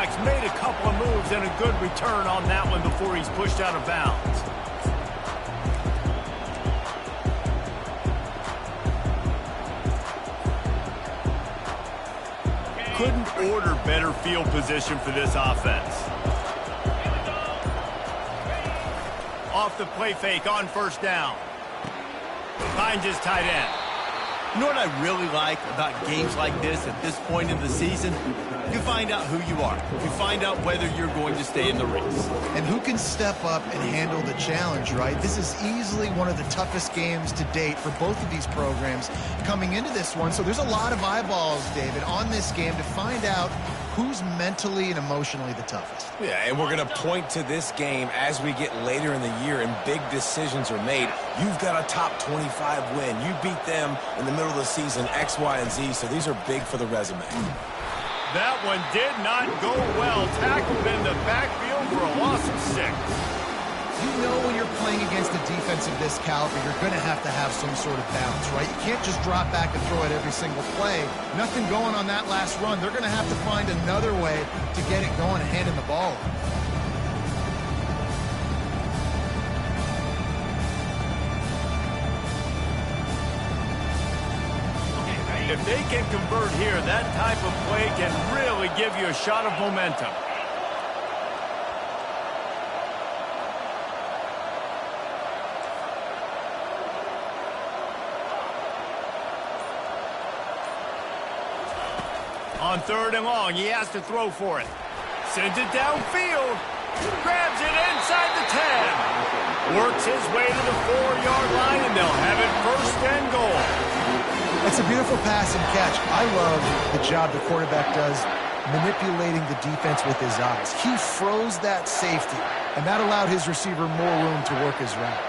quarterback's made a couple of moves and a good return on that one before he's pushed out of bounds. Couldn't order better field position for this offense. Off the play fake on first down. Finds his tight end. You know what I really like about games like this at this point in the season? You find out who you are. You find out whether you're going to stay in the race. And who can step up and handle the challenge, right? This is easily one of the toughest games to date for both of these programs coming into this one. So there's a lot of eyeballs, David, on this game to find out who's mentally and emotionally the toughest. Yeah, and we're going to point to this game as we get later in the year and big decisions are made. You've got a top 25 win. You beat them in the middle of the season, X, Y, and Z, so these are big for the resume. That one did not go well. Tackled in the backfield for a loss of 6. You know when you're playing against a defense of this caliber, you're going to have some sort of balance, right? You can't just drop back and throw it every single play. Nothing going on that last run. They're going to have to find another way to get it going and handing the ball off. If they can convert here, that type of play can really give you a shot of momentum. On 3rd and long, he has to throw for it. Sends it downfield. Grabs it inside the 10. Works his way to the 4-yard line, and they'll have it 1st and goal. It's a beautiful pass and catch. I love the job the quarterback does manipulating the defense with his eyes. He froze that safety, and that allowed his receiver more room to work his route.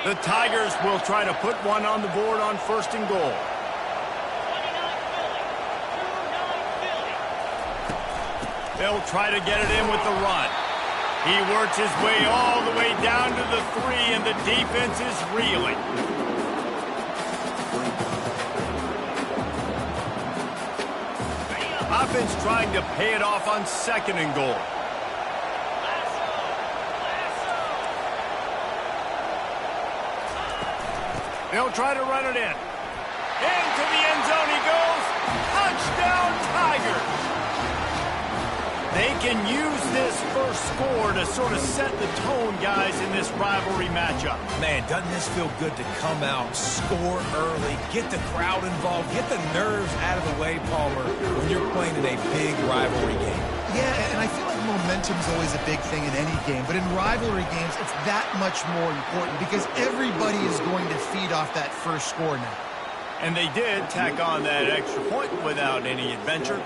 The Tigers will try to put one on the board on 1st and goal. They'll try to get it in with the run. He works his way all the way down to the 3, and the defense is reeling. Offense trying to pay it off on 2nd and goal. They'll try to run it in. Into the end zone he goes. Touchdown, Tigers. They can use this first score to sort of set the tone, guys, in this rivalry matchup. Man, doesn't this feel good to come out, score early, get the crowd involved, get the nerves out of the way, Palmer, when you're playing in a big rivalry game. Yeah, and I feel like momentum's always a big thing in any game, but in rivalry games, it's that much more important because everybody is going to feed off that first score now. And they did tack on that extra point without any adventure.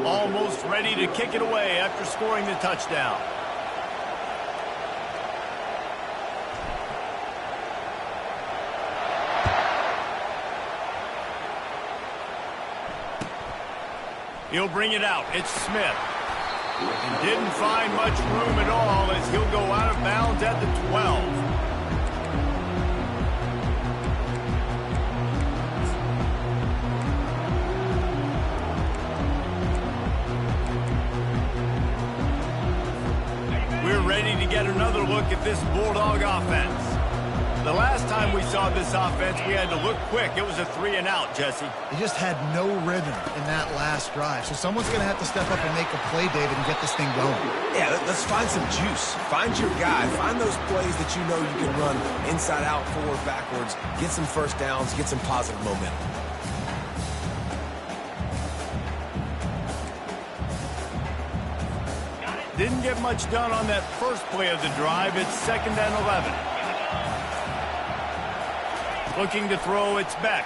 Almost ready to kick it away after scoring the touchdown. He'll bring it out. It's Smith. And didn't find much room at all as he'll go out of bounds at the 12. Ready to get another look at this Bulldog offense. The last time we saw this offense, we had to look quick. It was a 3-and-out, Jesse. They just had no rhythm in that last drive. So someone's going to have to step up and make a play, David, and get this thing going. Yeah, let's find some juice. Find your guy. Find those plays that you know you can run inside out, forward, backwards. Get some first downs. Get some positive momentum. Didn't get much done on that first play of the drive. It's 2nd and 11. Looking to throw, it's Beck.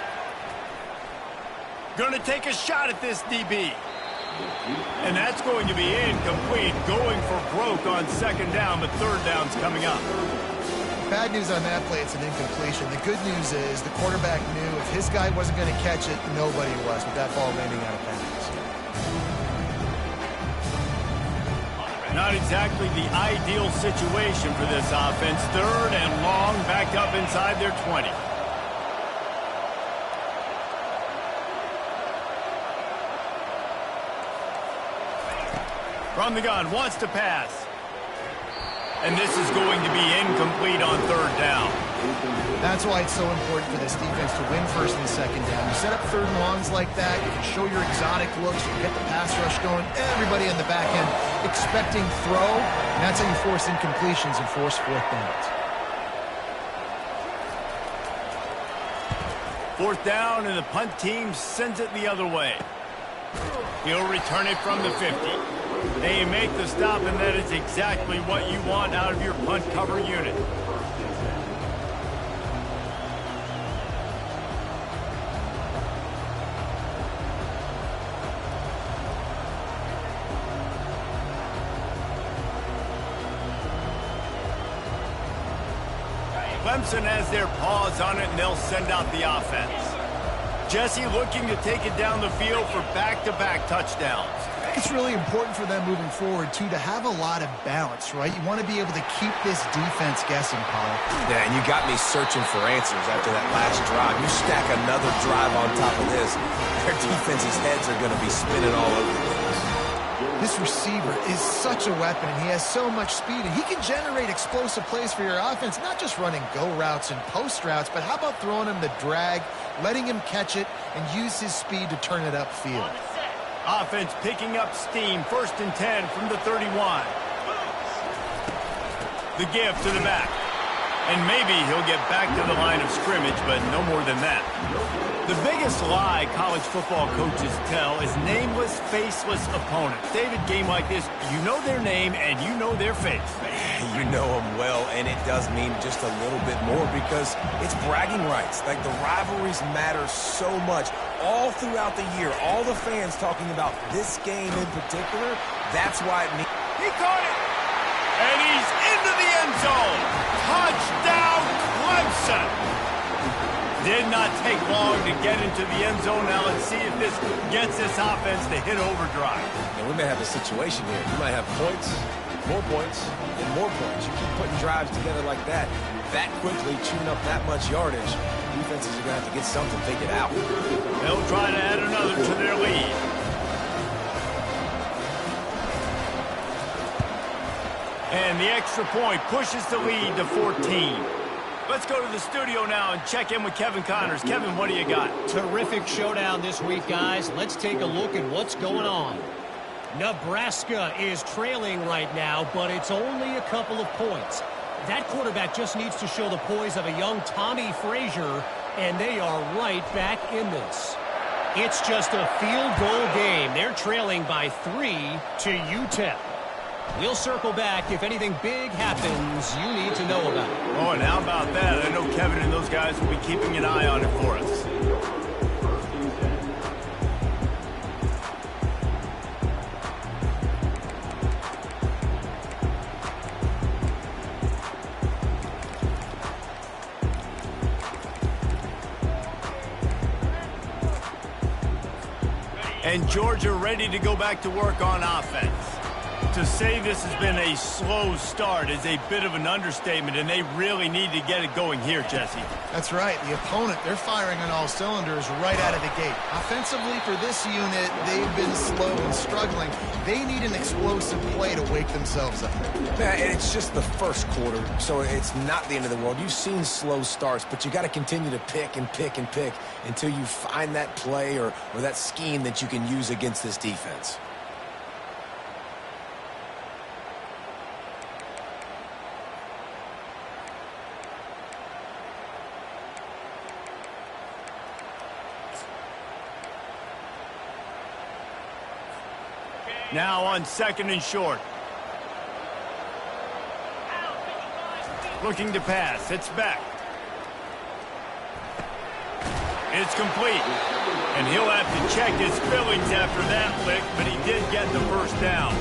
Going to take a shot at this DB. And that's going to be incomplete. Going for broke on 2nd down, but 3rd down's coming up. Bad news on that play, it's an incompletion. The good news is the quarterback knew if his guy wasn't going to catch it, nobody was with that ball landing out of bounds. Not exactly the ideal situation for this offense. 3rd and long, backed up inside their 20. From the gun, wants to pass. And this is going to be incomplete on third down. That's why it's so important for this defense to win first and second down. You set up third and longs like that, you can show your exotic looks, you get the pass rush going, everybody on the back end expecting throw, and that's how you force incompletions and force fourth downs. Fourth down, and the punt team sends it the other way. He'll return it from the 50. They make the stop, and that is exactly what you want out of your punt cover unit. Clemson has their paws on it, and they'll send out the offense. Jesse looking to take it down the field for back-to-back touchdowns. It's really important for them moving forward, too, to have a lot of balance, right? You want to be able to keep this defense guessing, Paul. Yeah, and you got me searching for answers after that last drive. You stack another drive on top of this, their defense's heads are going to be spinning all over the place. This receiver is such a weapon, and he has so much speed, and he can generate explosive plays for your offense, not just running go routes and post routes, but how about throwing him the drag, letting him catch it, and use his speed to turn it upfield. Offense picking up steam, 1st and 10 from the 31. The give to the back. And maybe he'll get back to the line of scrimmage, but no more than that. The biggest lie college football coaches tell is nameless, faceless opponents. David, game like this, you know their name and you know their face. You know them well, and it does mean just a little bit more because it's bragging rights. Like, the rivalries matter so much. All throughout the year, all the fans talking about this game in particular, that's why it means... He caught it! And he's into the end zone! Touchdown, Clemson! Did not take long to get into the end zone. Now let's see if this gets this offense to hit overdrive. And we may have a situation here. You might have points, and more points. You keep putting drives together like that quickly, chewing up that much yardage. Defenses are going to have to get something figured out. They'll try to add another to their lead. And the extra point pushes the lead to 14. Let's go to the studio now and check in with Kevin Connors. Kevin, what do you got? Terrific showdown this week, guys. Let's take a look at what's going on. Nebraska is trailing right now, but it's only a couple of points. That quarterback just needs to show the poise of a young Tommy Frazier, and they are right back in this. It's just a field goal game. They're trailing by 3 to UTEP. We'll circle back if anything big happens you need to know about. Oh, and how about that? I know Kevin and those guys will be keeping an eye on it for us. And Georgia ready to go back to work on offense. To say this has been a slow start is a bit of an understatement, and they really need to get it going here, Jesse. That's right. The opponent, they're firing on all cylinders right out of the gate. Offensively, for this unit, they've been slow and struggling. They need an explosive play to wake themselves up. Yeah, and it's just the first quarter, so it's not the end of the world. You've seen slow starts, but you got to continue to pick and pick and pick until you find that play or that scheme that you can use against this defense. Now on 2nd and short. Looking to pass. It's back. It's complete. And he'll have to check his fillings after that lick, but he did get the first down.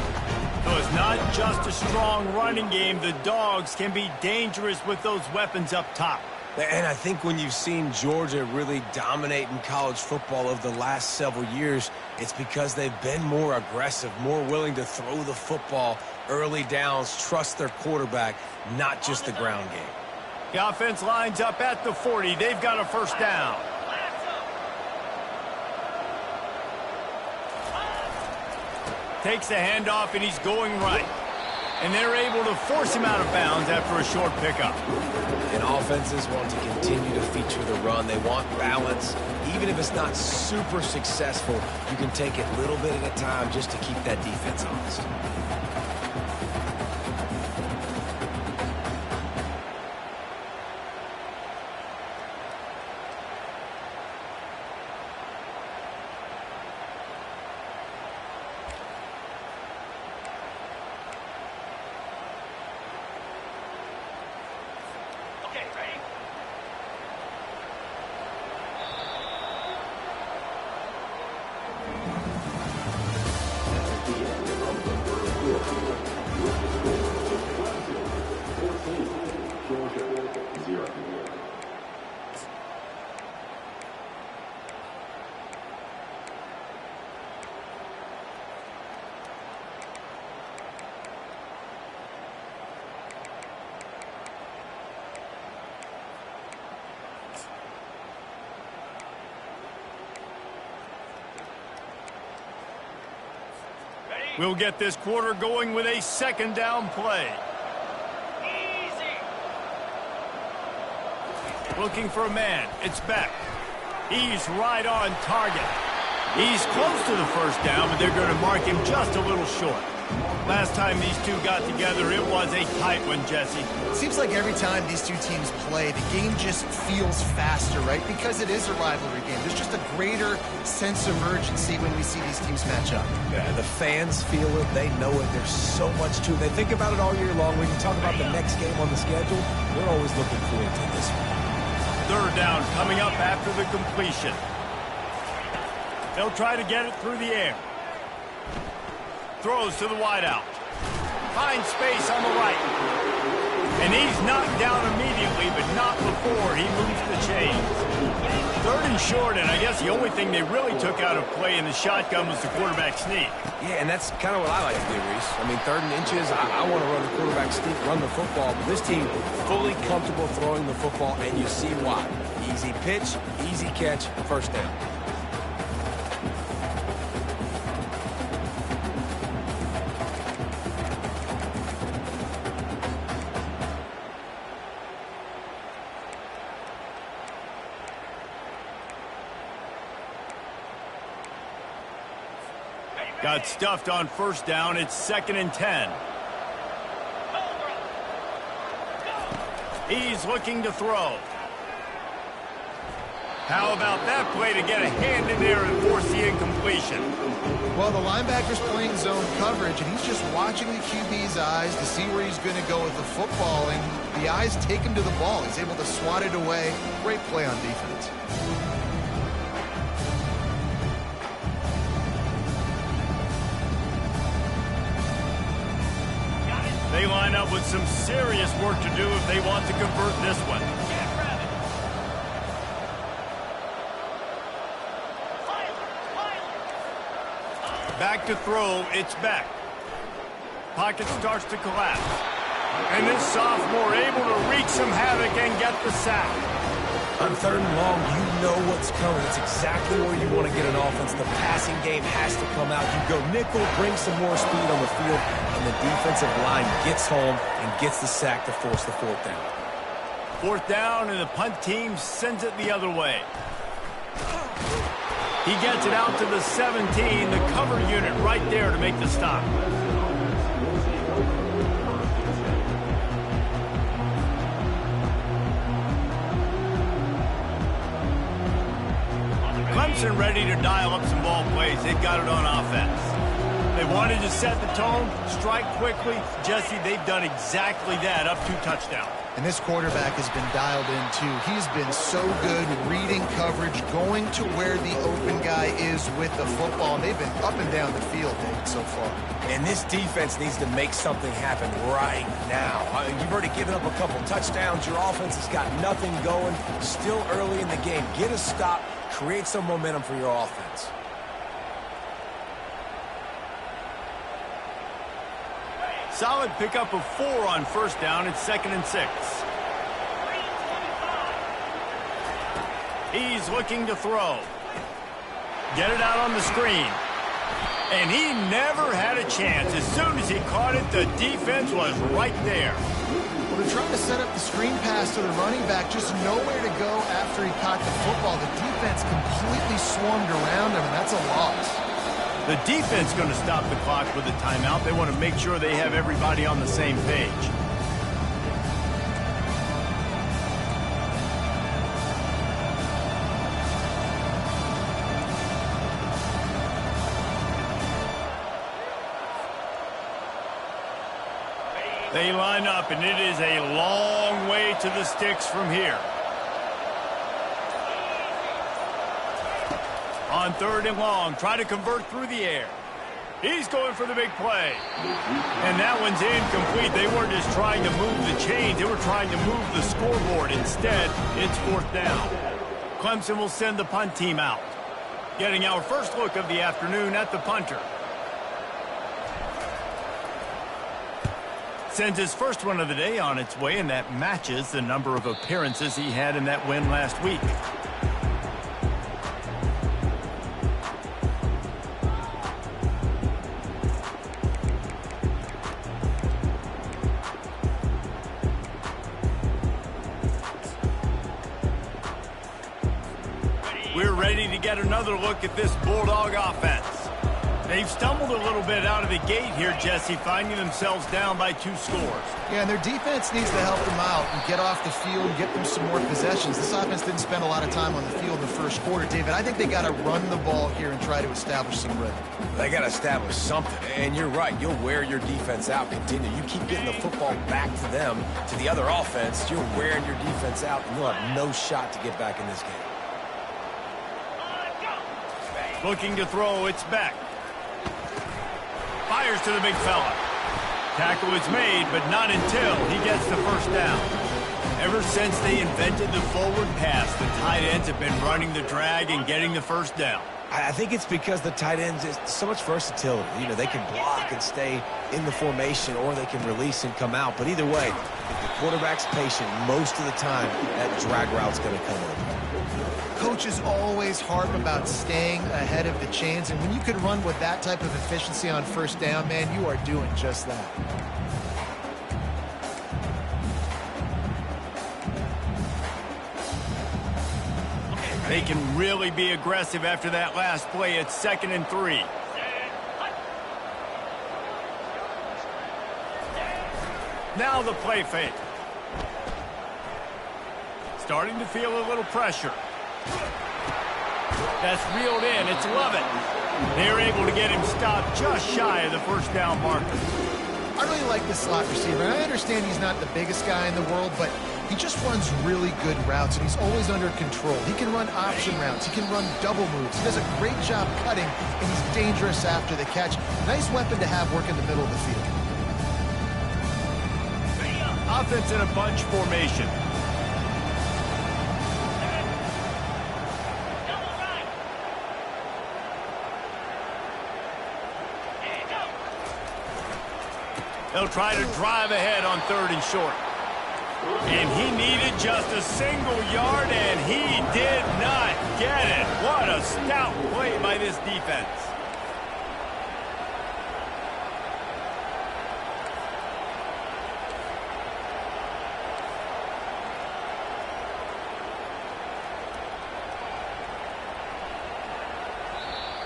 So it's not just a strong running game. The Dogs can be dangerous with those weapons up top. And I think when you've seen Georgia really dominate in college football over the last several years, it's because they've been more aggressive, more willing to throw the football early downs, trust their quarterback, not just the ground game. The offense lines up at the 40. They've got a first down. Takes the handoff, and he's going right. And they're able to force him out of bounds after a short pickup. And offenses want to continue to feature the run. They want balance. Even if it's not super successful, you can take it little bit at a time just to keep that defense honest. We'll get this quarter going with a second down play. Easy. Looking for a man. It's Beck. He's right on target. He's close to the first down, but they're going to mark him just a little short. Last time these two got together, it was a tight one, Jesse. It seems like every time these two teams play, the game just feels faster, right? Because it is a rivalry game. There's just a greater sense of urgency when we see these teams match up. Yeah, the fans feel it. They know it. There's so much to it. They think about it all year long. When you talk about the next game on the schedule, they're always looking forward to this one. Third down coming up after the completion. They'll try to get it through the air. Throws to the wideout. Finds space on the right. And he's knocked down immediately, but not before he moves the chains. Third and short, and I guess the only thing they really took out of play in the shotgun was the quarterback sneak. Yeah, and that's kind of what I like to do, Reese. I mean, 3rd and inches, I want to run the quarterback sneak, run the football, but this team fully comfortable throwing the football, and you see why. Easy pitch, easy catch, first down. Got stuffed on first down. It's 2nd and 10. He's looking to throw. How about that play to get a hand in there and force the incompletion? Well, the linebacker's playing zone coverage, and he's just watching the QB's eyes to see where he's going to go with the football, and the eyes take him to the ball. He's able to swat it away. Great play on defense. They line up with some serious work to do if they want to convert this one. Back to throw, it's Beck. Pocket starts to collapse. And this sophomore able to wreak some havoc and get the sack. On 3rd and long, you know what's coming. It's exactly where you want to get an offense. The passing game has to come out. You go nickel, bring some more speed on the field, and the defensive line gets home and gets the sack to force the 4th down. 4th down, and the punt team sends it the other way. He gets it out to the 17, the cover unit right there to make the stop. Clemson ready to dial up some ball plays. They've got it on offense. They wanted to set the tone, strike quickly. Jesse, they've done exactly that, up 2 touchdowns. And this quarterback has been dialed in, too. He's been so good reading coverage, going to where the open guy is with the football. And they've been up and down the field, David, so far. And this defense needs to make something happen right now. You've already given up a couple touchdowns. Your offense has got nothing going. Still early in the game. Get a stop. Create some momentum for your offense. Solid pickup of 4 on first down. It's 2nd and 6. He's looking to throw. Get it out on the screen. And he never had a chance. As soon as he caught it, the defense was right there. Well, they're trying to set up the screen pass to the running back, just nowhere to go after he caught the football. The defense completely swarmed around him, and that's a loss. The defense going to stop the clock with a timeout. They want to make sure they have everybody on the same page. They line up, and it is a long way to the sticks from here. On 3rd and long, try to convert through the air. He's going for the big play. And that one's incomplete. They weren't just trying to move the chains. They were trying to move the scoreboard. Instead, it's 4th down. Clemson will send the punt team out. Getting our first look of the afternoon at the punter. Sends his first one of the day on its way, and that matches the number of appearances he had in that win last week. We're ready to get another look at this Bulldog offense. They've stumbled a little bit out of the gate here, Jesse, finding themselves down by 2 scores. Yeah, and their defense needs to help them out and get off the field and get them some more possessions. This offense didn't spend a lot of time on the field in the first quarter, David. I think they got to run the ball here and try to establish some rhythm. They got to establish something, and you're right. You'll wear your defense out. Continue. You keep getting the football back to them, to the other offense. You're wearing your defense out, and you'll have no shot to get back in this game. Looking to throw, it's Beck. Fires to the big fella. Tackle is made, but not until he gets the first down. Ever since they invented the forward pass, the tight ends have been running the drag and getting the first down. I think it's because the tight ends is so much versatility. You know, they can block and stay in the formation, or they can release and come out. But either way, if the quarterback's patient, most of the time, that drag route's going to come over. Coaches always harp about staying ahead of the chains, and when you can run with that type of efficiency on first down, man, you are doing just that. They can really be aggressive after that last play. It's 2nd and 3. Now the play fake. Starting to feel a little pressure. That's reeled in. It's Lovett. They're able to get him stopped just shy of the first down marker. I really like this slot receiver. I understand he's not the biggest guy in the world, but he just runs really good routes, and he's always under control. He can run option routes. He can run double moves. He does a great job cutting, and he's dangerous after the catch. Nice weapon to have working the middle of the field. Offense in a bunch formation. They'll try to drive ahead on 3rd and short. And he needed just a single yard, and he did not get it. What a stout play by this defense.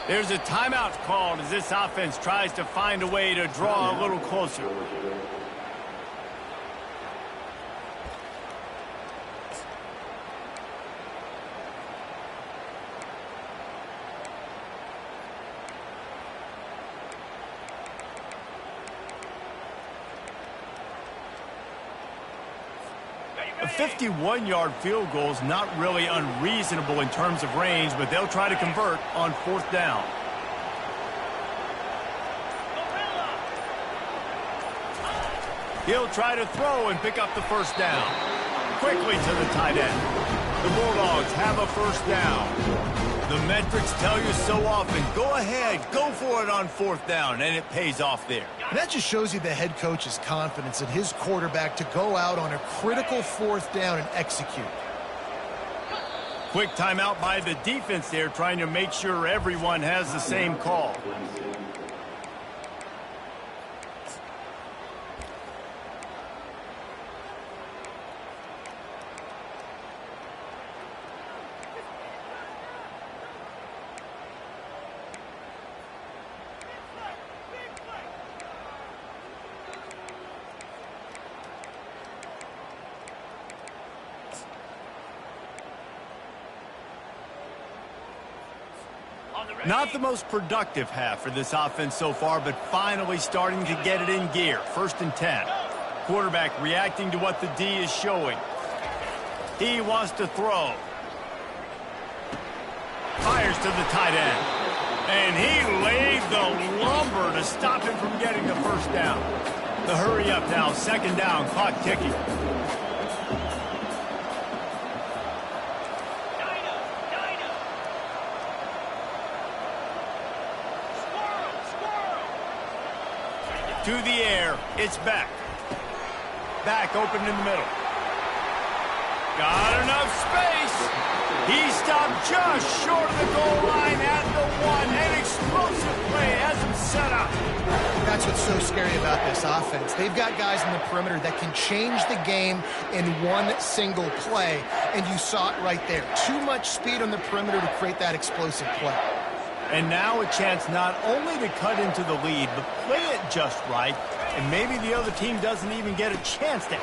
There's a timeout called as this offense tries to find a way to draw a little closer. A 51-yard field goal is not really unreasonable in terms of range, but they'll try to convert on 4th down. He'll try to throw and pick up the first down. Quickly to the tight end. The Bulldogs have a first down. The metrics tell you so often, go ahead, go for it on 4th down, and it pays off there. And that just shows you the head coach's confidence in his quarterback to go out on a critical 4th down and execute. Quick timeout by the defense there, trying to make sure everyone has the same call. Not the most productive half for this offense so far, but finally starting to get it in gear. 1st and 10. Quarterback reacting to what the D is showing. He wants to throw. Fires to the tight end. And he laid the lumber to stop him from getting the first down. The hurry up now, 2nd down, clock ticking. To the air, it's back. Back open in the middle. Got enough space. He stopped just short of the goal line at the 1. An explosive play has him set up. That's what's so scary about this offense. They've got guys in the perimeter that can change the game in one single play, and you saw it right there. Too much speed on the perimeter to create that explosive play. And now a chance not only to cut into the lead, but play it just right, and maybe the other team doesn't even get a chance to.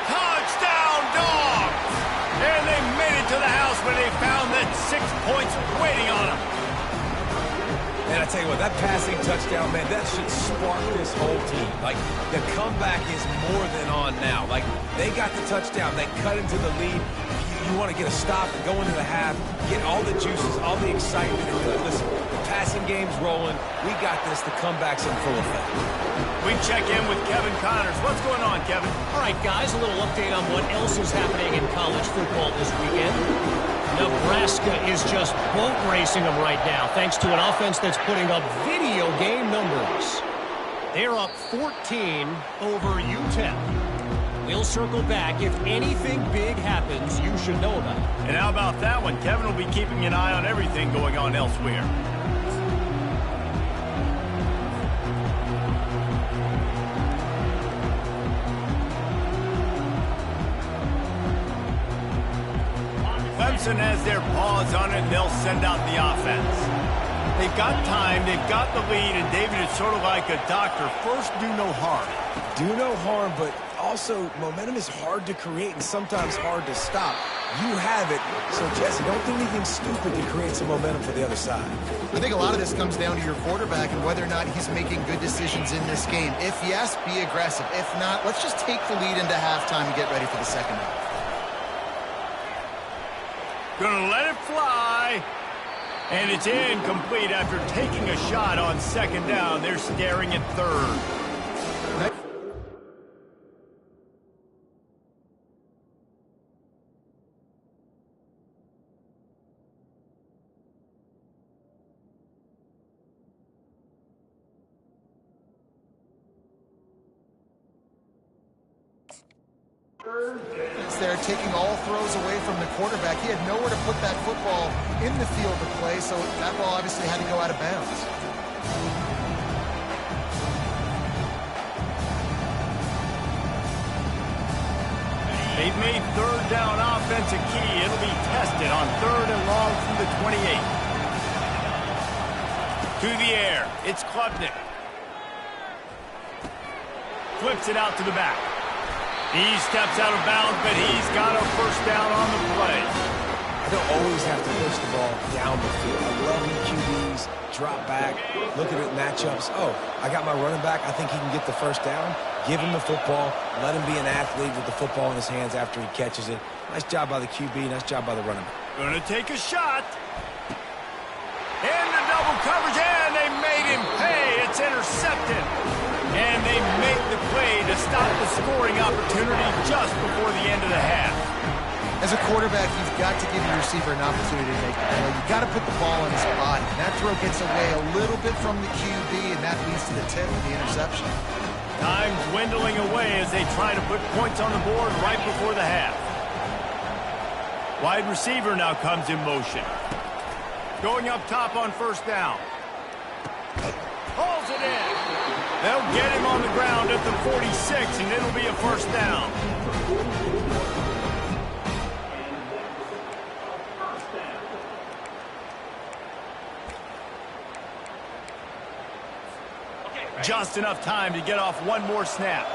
Touchdown, Dogs! And they made it to the house when they found that 6 points waiting on them. And I tell you what, that passing touchdown, man, that should spark this whole team. Like, the comeback is more than on now. Like, they got the touchdown. They cut into the lead. You want to get a stop and go into the half, get all the juices, all the excitement. And listen, the passing game's rolling. We got this. The comeback's in full effect. We check in with Kevin Connors. What's going on, Kevin? All right, guys, a little update on what else is happening in college football this weekend. Nebraska is just boat racing them right now, thanks to an offense that's putting up video game numbers. They're up 14 over UTEP. We'll circle back. If anything big happens, you should know about it. And how about that one? Kevin will be keeping an eye on everything going on elsewhere. Clemson has their paws on it, and they'll send out the offense. They've got time, they've got the lead, and David, it's sort of like a doctor. First, do no harm. Do no harm, but also momentum is hard to create and sometimes hard to stop. You have it, so Jesse, don't do anything stupid to create some momentum for the other side. I think a lot of this comes down to your quarterback and whether or not he's making good decisions in this game. If yes, be aggressive. If not, let's just take the lead into halftime and get ready for the second half. Gonna let it fly. And it's incomplete after taking a shot on 2nd down. They're staring at 3rd. They're taking all throws away from the quarterback. He had nowhere to put that football in the field to play, so that ball obviously had to go out of bounds. They've made 3rd down offense a key. It'll be tested on 3rd and long from the 28. To the air. It's Klubnik. Flips it out to the back. He steps out of bounds, but he's got a first down on the play. I don't always have to push the ball down the field. I love when QBs drop back, look at it matchups. Oh, I got my running back. I think he can get the first down. Give him the football. Let him be an athlete with the football in his hands after he catches it. Nice job by the QB. Nice job by the running back. Going to take a shot. And the double coverage, and they made him pay. It's intercepted. And they make the play to stop the scoring opportunity just before the end of the half. As a quarterback, you've got to give your receiver an opportunity to make the play. You've got to put the ball in his body. And that throw gets away a little bit from the QB, and that leads to the tip of the interception. Time dwindling away as they try to put points on the board right before the half. Wide receiver now comes in motion. Going up top on first down. Hauls it in. They'll get him on the ground at the 46, and it'll be a first down. Just enough time to get off one more snap.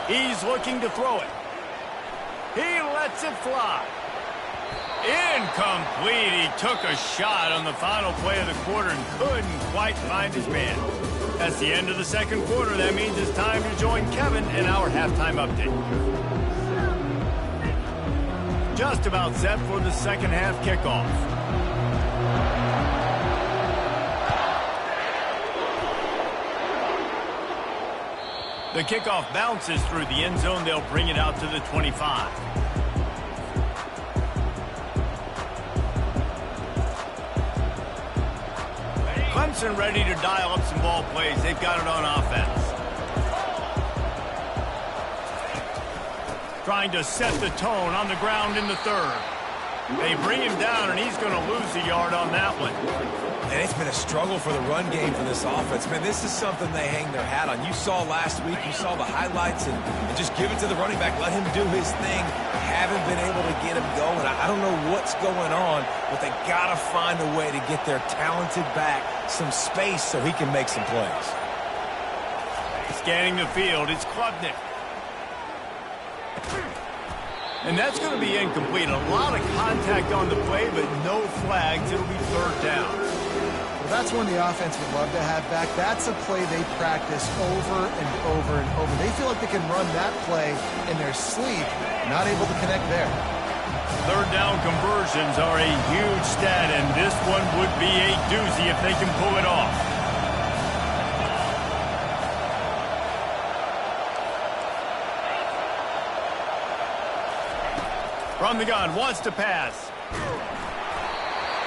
He's looking to throw it. He lets it fly. Incomplete. He took a shot on the final play of the quarter and couldn't quite find his man. That's the end of the second quarter. That means it's time to join Kevin in our halftime update. Just about set for the second half kickoff. The kickoff bounces through the end zone. They'll bring it out to the 25. Clemson ready to dial up some ball plays. They've got it on offense. Trying to set the tone on the ground in the third. They bring him down, and he's going to lose a yard on that one. And it's been a struggle for the run game for this offense. Man, this is something they hang their hat on. You saw last week, you saw the highlights, and just give it to the running back. Let him do his thing. Haven't been able to get him going. I don't know what's going on, but they got to find a way to get their talented back some space so he can make some plays. Scanning the field, it's Klubnik. And that's going to be incomplete. A lot of contact on the play, but no flags. It'll be third down. Well, that's one the offense would love to have back. That's a play they practice over and over and over. They feel like they can run that play in their sleep, not able to connect there. Third down conversions are a huge stat, and this one would be a doozy if they can pull it off. From the gun, wants to pass.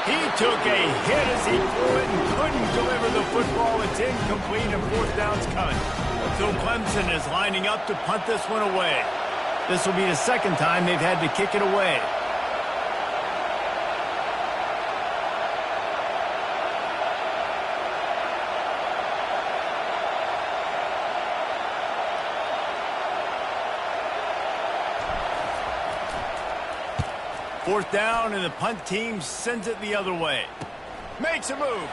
He took a hit as he threw it and couldn't deliver the football. It's incomplete and fourth down's coming. So Clemson is lining up to punt this one away. This will be the second time they've had to kick it away. Fourth down, and the punt team sends it the other way. Makes a move.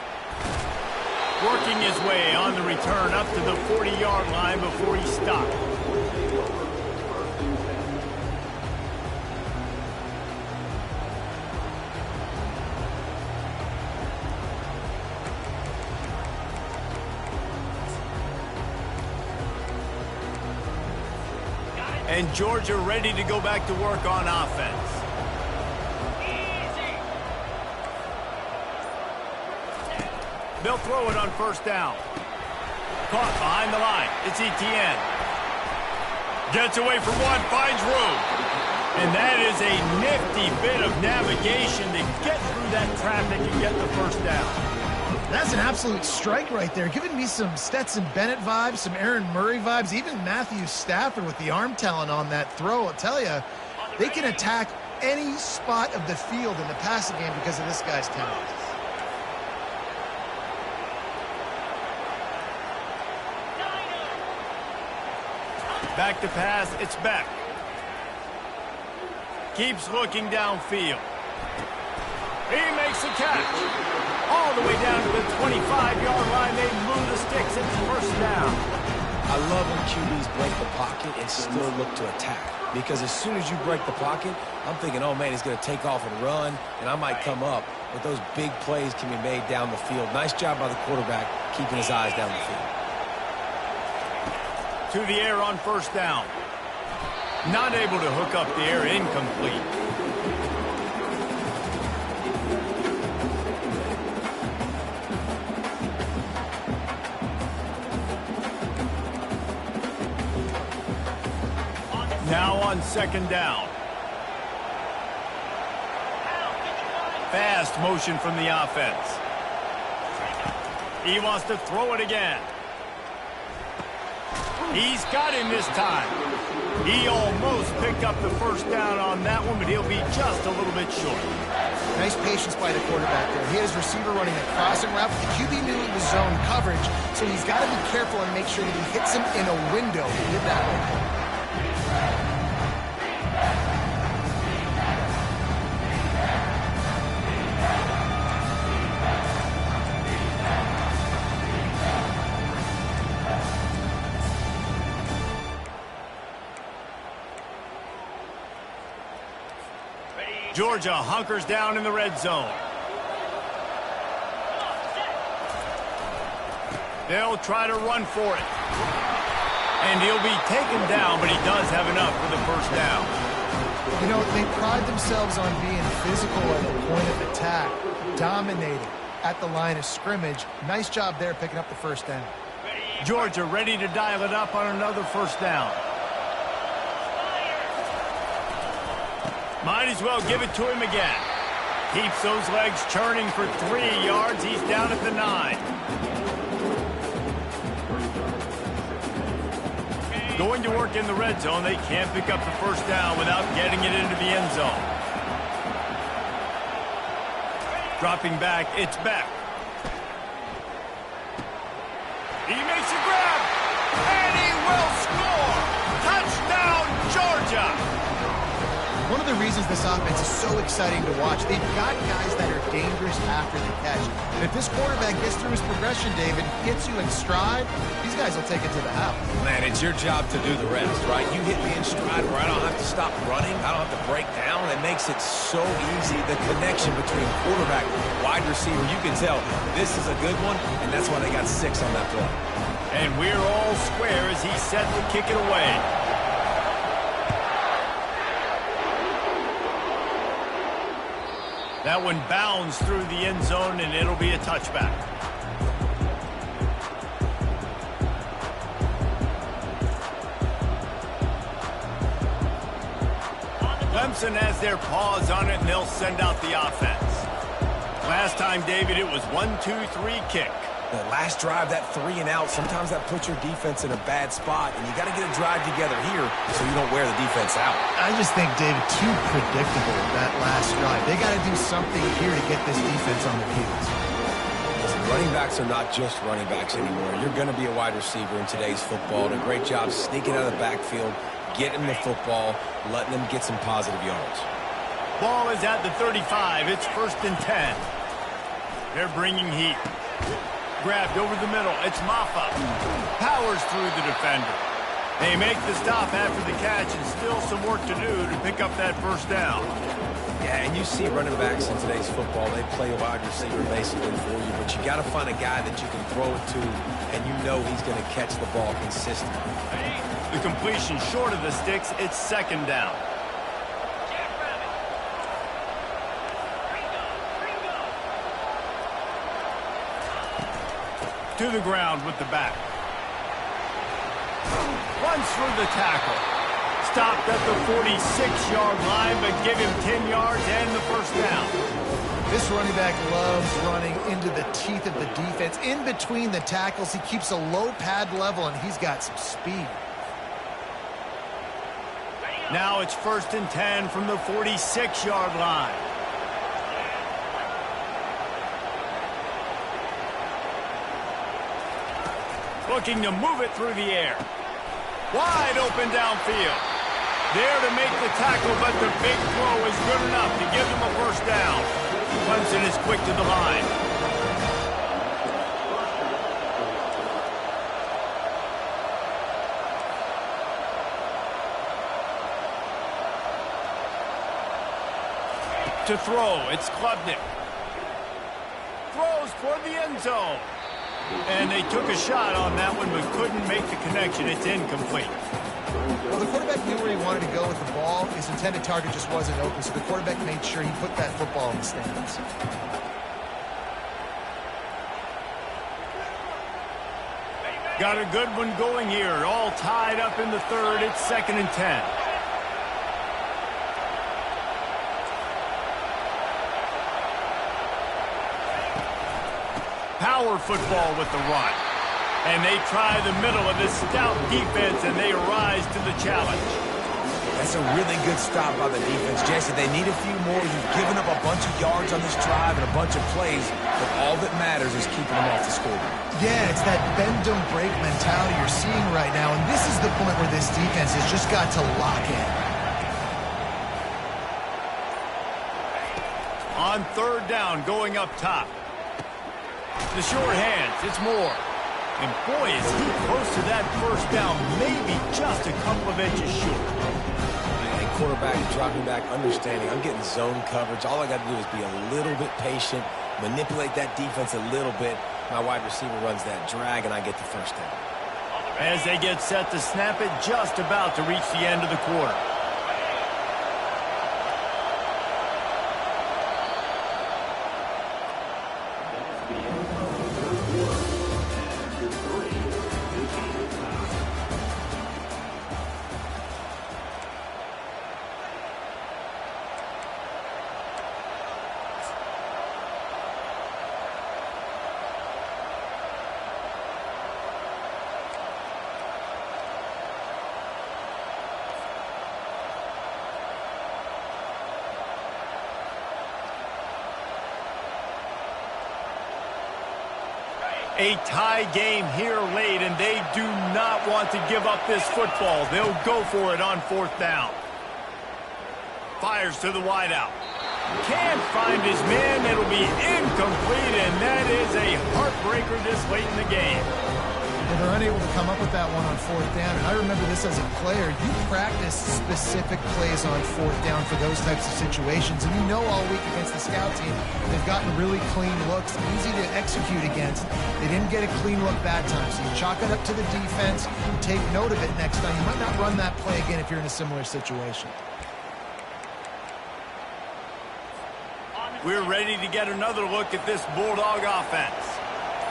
Working his way on the return up to the 40-yard line before he stopped. And Georgia ready to go back to work on offense. They'll throw it on first down. Caught behind the line. It's Etienne. Gets away from one, finds room. And that is a nifty bit of navigation to get through that traffic and get the first down. That's an absolute strike right there. Giving me some Stetson Bennett vibes, some Aaron Murray vibes, even Matthew Stafford with the arm talent on that throw. I'll tell you, they can attack any spot of the field in the passing game because of this guy's talent. Back to pass, it's Beck. Keeps looking downfield. He makes the catch. All the way down to the 25-yard line. They move the sticks. It's first down. I love when QBs break the pocket and still look to attack. Because as soon as you break the pocket, I'm thinking, oh, man, he's going to take off and run, and I might come up. But those big plays can be made down the field. Nice job by the quarterback keeping his eyes down the field. To the air on first down. Not able to hook up the air, incomplete. Now on second down. Fast motion from the offense. He wants to throw it again. He's got him this time. He almost picked up the first down on that one, but he'll be just a little bit short. Nice patience by the quarterback there. He had his receiver running a crossing route, but the QB knew it was zone coverage, so he's got to be careful and make sure that he hits him in a window. He did that one. Georgia hunkers down in the red zone. They'll try to run for it. And he'll be taken down, but he does have enough for the first down. You know, they pride themselves on being physical at the point of attack, dominating at the line of scrimmage. Nice job there picking up the first down. Georgia ready to dial it up on another first down. Might as well give it to him again. Keeps those legs churning for 3 yards. He's down at the 9. Going to work in the red zone. They can't pick up the first down without getting it into the end zone. Dropping back, it's Beck. He makes a grab, and he will score. Touchdown, Georgia. One of the reasons this offense is so exciting to watch, they've got guys that are dangerous after the catch. And if this quarterback gets through his progression, David, gets you in stride, these guys will take it to the house. Man, it's your job to do the rest, right? You hit me in stride where I don't have to stop running. I don't have to break down. It makes it so easy. The connection between quarterback, wide receiver, you can tell this is a good one, and that's why they got 6 on that play. And we're all square as he's set to kick it away. That one bounds through the end zone, and it'll be a touchback. Clemson has their paws on it, and they'll send out the offense. Last time, David, it was 1-2-3 kick. The last drive, that 3 and out, sometimes that puts your defense in a bad spot, and you got to get a drive together here so you don't wear the defense out. I just think, David, too predictable that last drive. They got to do something here to get this defense on their heels. Listen, running backs are not just running backs anymore. You're going to be a wide receiver in today's football. And a great job sneaking out of the backfield, getting the football, letting them get some positive yards. Ball is at the 35. It's 1st and 10. They're bringing heat. Grabbed over the middle. It's Maffa. Powers through the defender. They make the stop after the catch, and still some work to do to pick up that first down. Yeah, and you see running backs in today's football, they play a wide receiver basically for you, but you got to find a guy that you can throw it to, and you know he's going to catch the ball consistently. The completion short of the sticks. It's 2nd down. To the ground with the back. Runs through the tackle. Stopped at the 46-yard line, but give him 10 yards and the first down. This running back loves running into the teeth of the defense. In between the tackles, he keeps a low pad level, and he's got some speed. Now it's 1st and 10 from the 46-yard line. Looking to move it through the air. Wide open downfield. There to make the tackle, but the big throw is good enough to give them a first down. Clemson is quick to the line. To throw, it's Klubnik. Throws toward the end zone. And they took a shot on that one, but couldn't make the connection. It's incomplete. Well, the quarterback knew where he wanted to go with the ball. His intended target just wasn't open, so the quarterback made sure he put that football in the stands. Got a good one going here. All tied up in the 3rd. It's 2nd and 10. Power football with the run. And they try the middle of this stout defense, and they rise to the challenge. That's a really good stop by the defense. Jesse, they need a few more. You've given up a bunch of yards on this drive and a bunch of plays, but all that matters is keeping them off the scoreboard. Yeah, it's that bend, don't break mentality you're seeing right now, and this is the point where this defense has just got to lock in. On third down, going up top. The short hands, it's Moore. And boy, is he close to that first down, maybe just a couple of inches short. And quarterback dropping back, understanding. I'm getting zone coverage. All I got to do is be a little bit patient, manipulate that defense a little bit. My wide receiver runs that drag, and I get the first down. As they get set to snap it, just about to reach the end of the quarter. A tie game here late, and they do not want to give up this football. They'll go for it on fourth down. Fires to the wideout. Can't find his man. It'll be incomplete, and that is a heartbreaker this late in the game. Well, they're unable to come up with that one on fourth down. And I remember this as a player. You practice specific plays on fourth down for those types of situations. And you know all week against the scout team, they've gotten really clean looks, easy to execute against. They didn't get a clean look that time. So you chalk it up to the defense, take note of it next time. You might not run that play again if you're in a similar situation. We're ready to get another look at this Bulldog offense.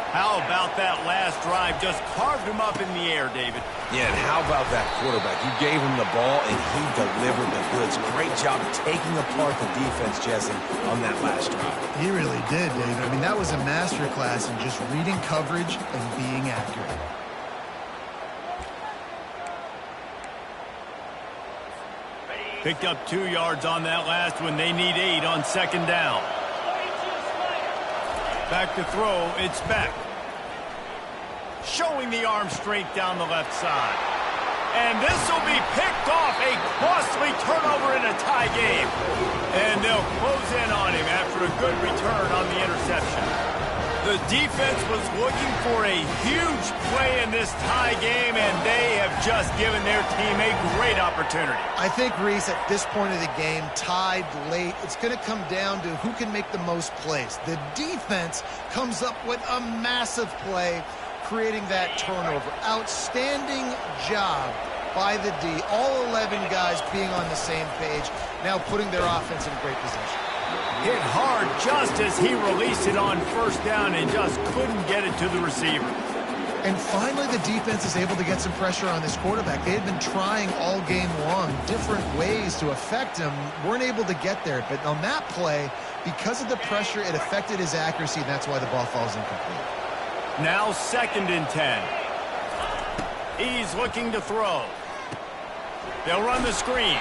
How about that last drive? Just carved him up in the air, David. Yeah, and how about that quarterback? You gave him the ball, and he delivered the goods. Great job taking apart the defense, Jesse, on that last drive. He really did, David. I mean, that was a masterclass in just reading coverage and being accurate. Picked up 2 yards on that last one. They need 8 on second down. Back to throw, it's Beck. Showing the arm strength down the left side. And this will be picked off, a costly turnover in a tie game. And they'll close in on him after a good return on the interception. The defense was looking for a huge play in this tie game, and they have just given their team a great opportunity. I think, Reese, at this point of the game, tied late, it's going to come down to who can make the most plays. The defense comes up with a massive play, creating that turnover. Outstanding job by the D. All 11 guys being on the same page, now putting their offense in great position. Hit hard just as he released it on first down and just couldn't get it to the receiver. And finally, the defense is able to get some pressure on this quarterback. They had been trying all game long different ways to affect him, weren't able to get there. But on that play, because of the pressure, it affected his accuracy, and that's why the ball falls incomplete. Now 2nd and 10. He's looking to throw. They'll run the screen.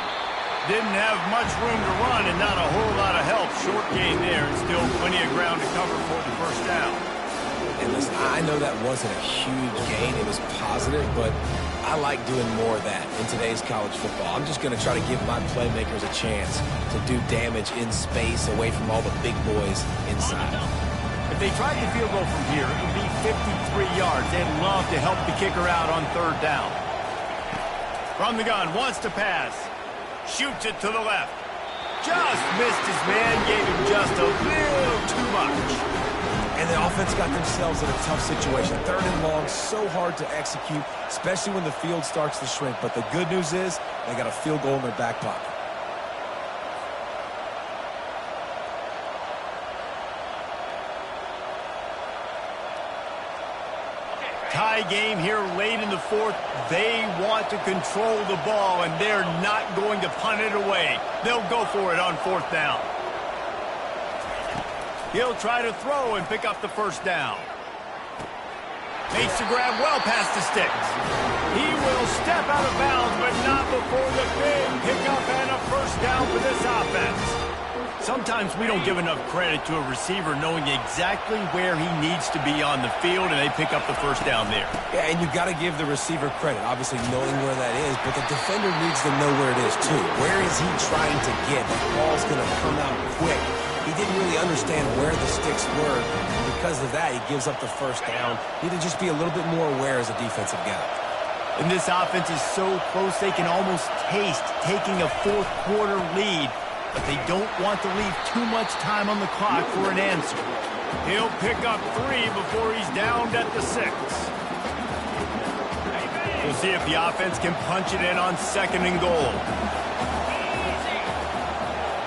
Didn't have much room to run and not a whole lot of help. Short gain there and still plenty of ground to cover for the first down. And listen, I know that wasn't a huge gain. It was positive, but I like doing more of that in today's college football. I'm just going to try to give my playmakers a chance to do damage in space away from all the big boys inside. If they tried the field goal from here, it would be 53 yards. They'd love to help the kicker out on third down. From the gun, wants to pass. Shoots it to the left. Just missed his man, gave him just a little too much. And the offense got themselves in a tough situation. 3rd and long, so hard to execute, especially when the field starts to shrink. But the good news is they got a field goal in their back pocket. Tie game here late in the 4th. They want to control the ball, and they're not going to punt it away. They'll go for it on 4th down. He'll try to throw and pick up the first down. Makes the grab well past the sticks. He will step out of bounds, but not before the big pickup and a first down for this offense. Sometimes we don't give enough credit to a receiver knowing exactly where he needs to be on the field, and they pick up the first down there. Yeah, and you've got to give the receiver credit, obviously knowing where that is, but the defender needs to know where it is too. Where is he trying to get? The ball's going to come out quick. He didn't really understand where the sticks were. Because of that, he gives up the first down. Need to just be a little bit more aware as a defensive guy. And this offense is so close they can almost taste taking a fourth quarter lead, but they don't want to leave too much time on the clock for an answer. He'll pick up 3 before he's downed at the 6. We'll see if the offense can punch it in on 2nd and goal.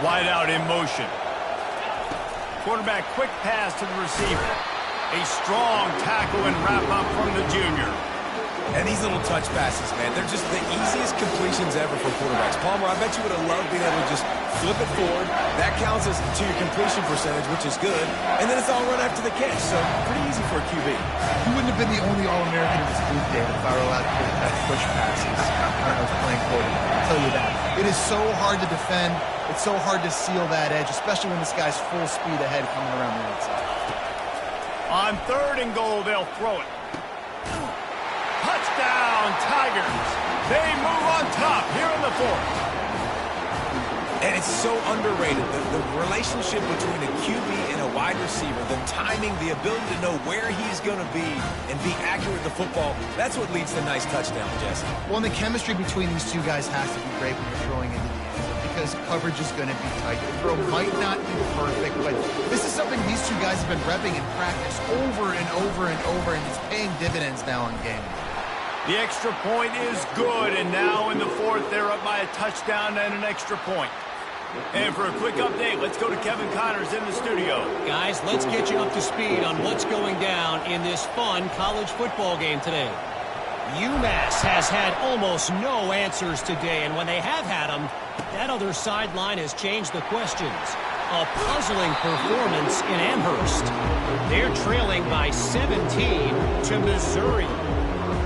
Wide out in motion. Quarterback quick pass to the receiver. A strong tackle and wrap up from the junior. And these little touch passes, man, they're just the easiest completions ever for quarterbacks. Palmer, I bet you would have loved being able to just flip it forward. That counts as to your completion percentage, which is good. And then it's all run after the catch, so pretty easy for a QB. He wouldn't have been the only All-American in this booth, David, if I were allowed to push passes when I was playing quarterback. I'll tell you that. It is so hard to defend. It's so hard to seal that edge, especially when this guy's full speed ahead coming around the outside. On 3rd and goal, they'll throw it. Touchdown, Tigers. They move on top here in the 4th. And it's so underrated, the relationship between a QB and a wide receiver, the timing, the ability to know where he's going to be and be accurate with the football, that's what leads to nice touchdowns, Jesse. Well, and the chemistry between these two guys has to be great when you're throwing into the end zone because coverage is going to be tight. The throw might not be perfect, but this is something these two guys have been repping in practice over and over and over, and it's paying dividends now in game. The extra point is good, and now in the 4th, they're up by a touchdown and an extra point. And for a quick update, let's go to Kevin Connors in the studio. Guys, let's get you up to speed on what's going down in this fun college football game today. UMass has had almost no answers today, and when they have had them, that other sideline has changed the questions. A puzzling performance in Amherst. They're trailing by 17 to Missouri.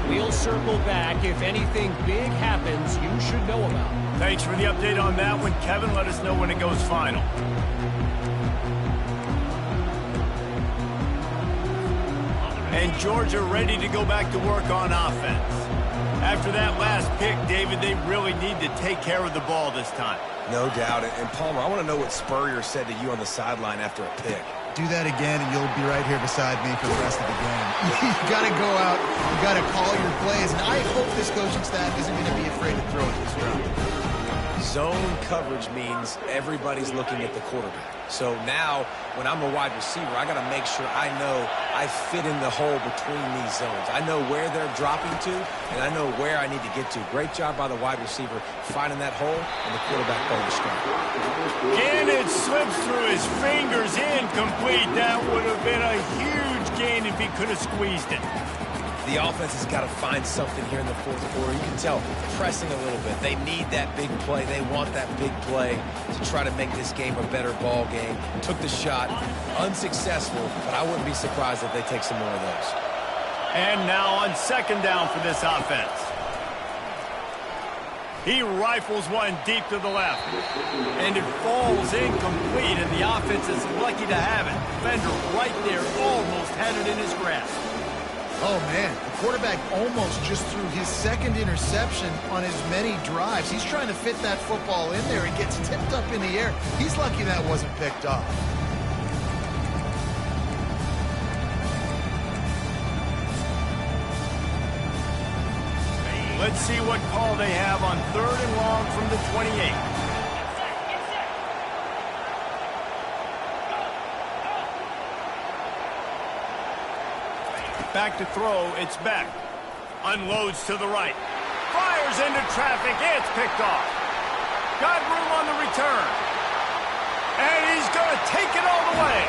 We'll circle back if anything big happens you should know about. Thanks for the update on that one, Kevin. Let us know when it goes final. And Georgia ready to go back to work on offense. After that last pick, David, they really need to take care of the ball this time. No doubt. And Palmer, I want to know what Spurrier said to you on the sideline after a pick. Do that again, and you'll be right here beside me for the rest of the game. You got to go out. You got to call your plays. And I hope this coaching staff isn't going to be afraid to throw it this round. Zone coverage means everybody's looking at the quarterback. So now, when I'm a wide receiver, I got to make sure I know I fit in the hole between these zones. I know where they're dropping to, and I know where I need to get to. Great job by the wide receiver finding that hole, and the quarterback playing the strike. And it slips through his fingers, incomplete. That would have been a huge gain if he could have squeezed it. The offense has got to find something here in the 4th quarter. You can tell, pressing a little bit. They need that big play. They want that big play to try to make this game a better ball game. Took the shot, unsuccessful, but I wouldn't be surprised if they take some more of those. And now on 2nd down for this offense. He rifles one deep to the left. And it falls incomplete, and the offense is lucky to have it. Defender right there almost had it in his grasp. Oh, man, the quarterback almost just threw his 2nd interception on as many drives. He's trying to fit that football in there. It gets tipped up in the air. He's lucky that wasn't picked up. Let's see what call they have on 3rd and long from the 28. Back to throw, it's Beck. Unloads to the right. Fires into traffic, it's picked off. Got room on the return. And he's going to take it all the way.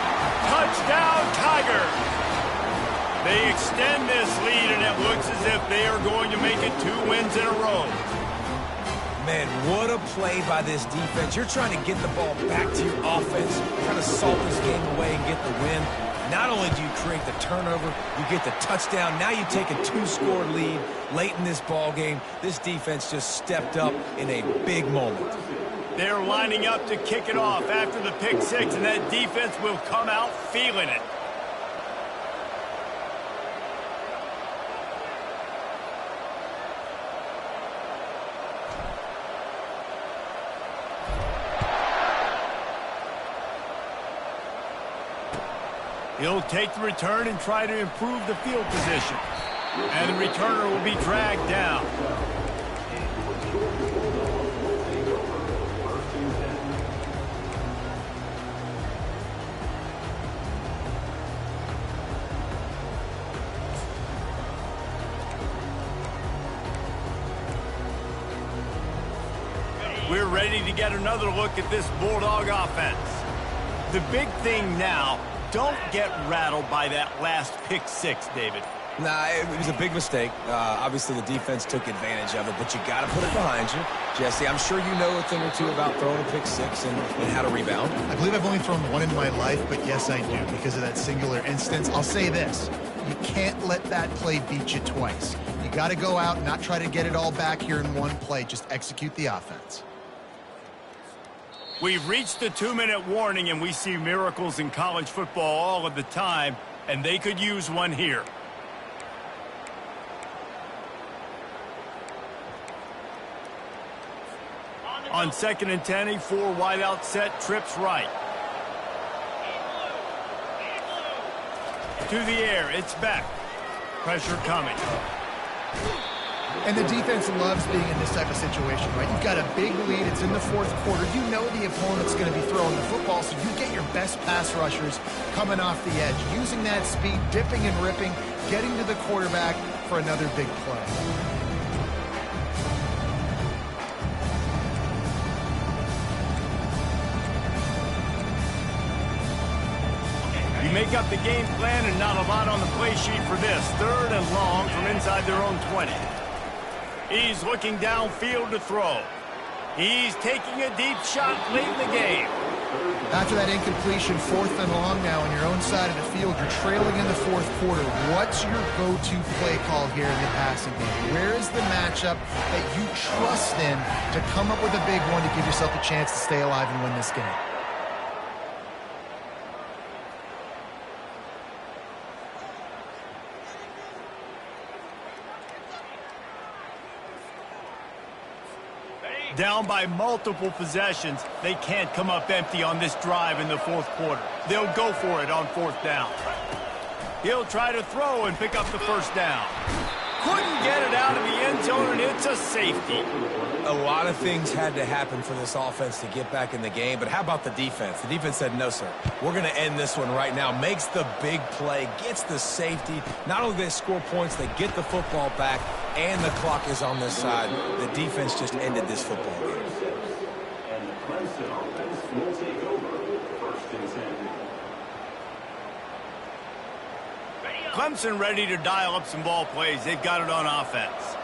Touchdown, Tigers. They extend this lead, and it looks as if they are going to make it 2 wins in a row. Man, what a play by this defense. You're trying to get the ball back to your offense, trying to salt this game away and get the win. Not only do you create the turnover, you get the touchdown. Now you take a 2-score lead late in this ball game. This defense just stepped up in a big moment. They're lining up to kick it off after the pick six, and that defense will come out feeling it. He'll take the return and try to improve the field position. And the returner will be dragged down. We're ready to get another look at this Bulldog offense. The big thing now, don't get rattled by that last pick six, David. Nah, it was a big mistake. Obviously, the defense took advantage of it, but you got to put it behind you. Jesse, I'm sure you know a thing or two about throwing a pick six and how to rebound. I believe I've only thrown one in my life, but yes, I do, because of that singular instance. I'll say this. You can't let that play beat you twice. You got to go out and not try to get it all back here in one play. Just execute the offense. We've reached the 2-minute warning, and we see miracles in college football all of the time, and they could use one here. On 2nd and 10, a 4 wideout set, trips right. To the air, it's back. Pressure coming. And the defense loves being in this type of situation, right? You've got a big lead. It's in the fourth quarter. You know the opponent's going to be throwing the football, so you get your best pass rushers coming off the edge, using that speed, dipping and ripping, getting to the quarterback for another big play. You make up the game plan and not a lot on the play sheet for this. 3rd and long from inside their own 20. He's looking downfield to throw. He's taking a deep shot late in the game. After that incompletion, 4th and long now on your own side of the field, you're trailing in the fourth quarter. What's your go-to play call here in the passing game? Where is the matchup that you trust in to come up with a big one to give yourself a chance to stay alive and win this game? Down by multiple possessions, they can't come up empty on this drive in the fourth quarter. They'll go for it on 4th down. He'll try to throw and pick up the first down. Couldn't get it out of the end zone, and it's a safety. A lot of things had to happen for this offense to get back in the game, but how about the defense? The defense said, no, sir. We're going to end this one right now. Makes the big play, gets the safety. Not only do they score points, they get the football back, and the clock is on this side. The defense just ended this football game. And the Clemson offense will take over 1st and 10. Clemson ready to dial up some ball plays. They've got it on offense.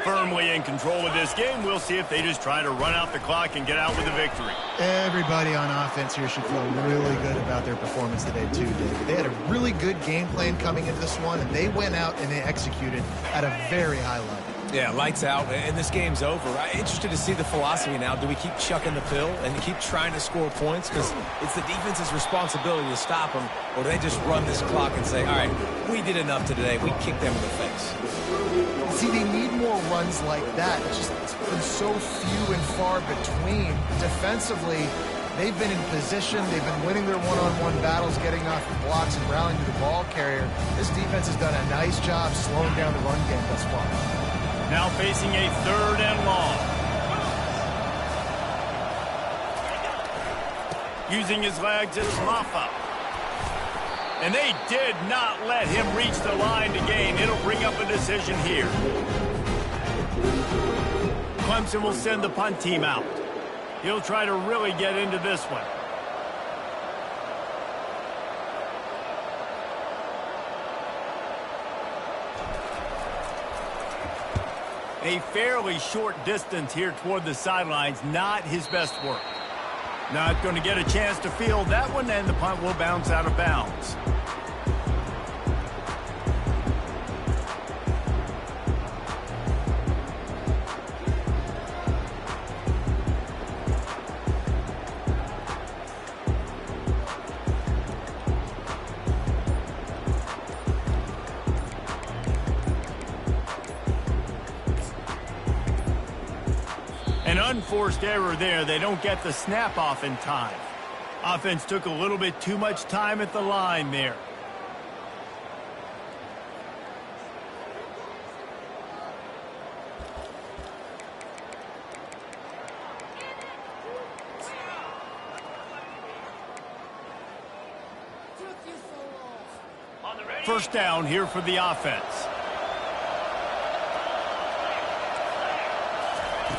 Firmly in control of this game. We'll see if they just try to run out the clock and get out with a victory. Everybody on offense here should feel really good about their performance today, too, David. They had a really good game plan coming into this one, and they went out and they executed at a very high level. Yeah, lights out, and this game's over. I'm interested to see the philosophy now. Do we keep chucking the pill and keep trying to score points? Because it's the defense's responsibility to stop them, or do they just run this clock and say, all right, we did enough today. We kicked them in the face. See, they need more runs like that. It's been so few and far between. Defensively, they've been in position. They've been winning their one-on-one battles, getting off the blocks and rallying to the ball carrier. This defense has done a nice job slowing down the run game thus far. Now facing a 3rd and long. Using his legs, it's Maffa. And they did not let him reach the line to gain. It'll bring up a decision here. Clemson will send the punt team out. He'll try to really get into this one. A fairly short distance here toward the sidelines, not his best work. Not going to get a chance to field that one, and the punt will bounce out of bounds. unforced error there. They don't get the snap off in time. Offense took a little bit too much time at the line there. First down here for the offense.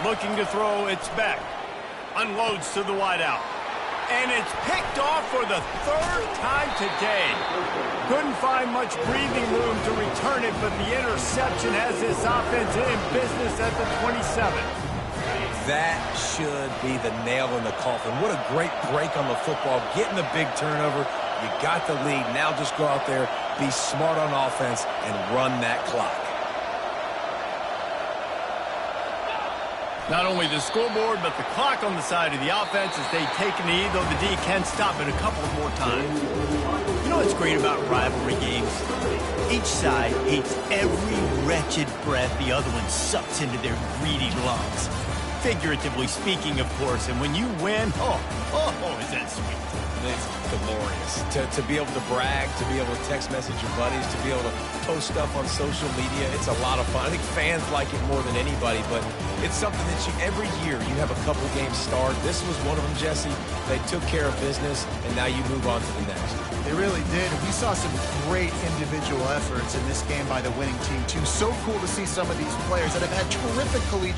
Looking to throw, it's Beck. Unloads to the wideout. And it's picked off for the third time today. Couldn't find much breathing room to return it, but the interception has this offense in business at the 27. That should be the nail in the coffin. What a great break on the football. Getting the big turnover. You got the lead. Now just go out there, be smart on offense, and run that clock. Not only the scoreboard, but the clock on the side of the offense as they take a knee, though the D can stop it a couple more times. You know what's great about rivalry games? Each side hates every wretched breath the other one sucks into their greedy lungs. Figuratively speaking, of course, and when you win, oh, is that sweet. It's glorious. To be able to brag, to be able to text message your buddies, to be able to post stuff on social media, it's a lot of fun. I think fans like it more than anybody, but it's something that every year you have a couple games start. This was one of them, Jesse. They took care of business, and now you move on to the next. They really did. We saw some great individual efforts in this game by the winning team, too. So cool to see some of these players that have had terrific collegiate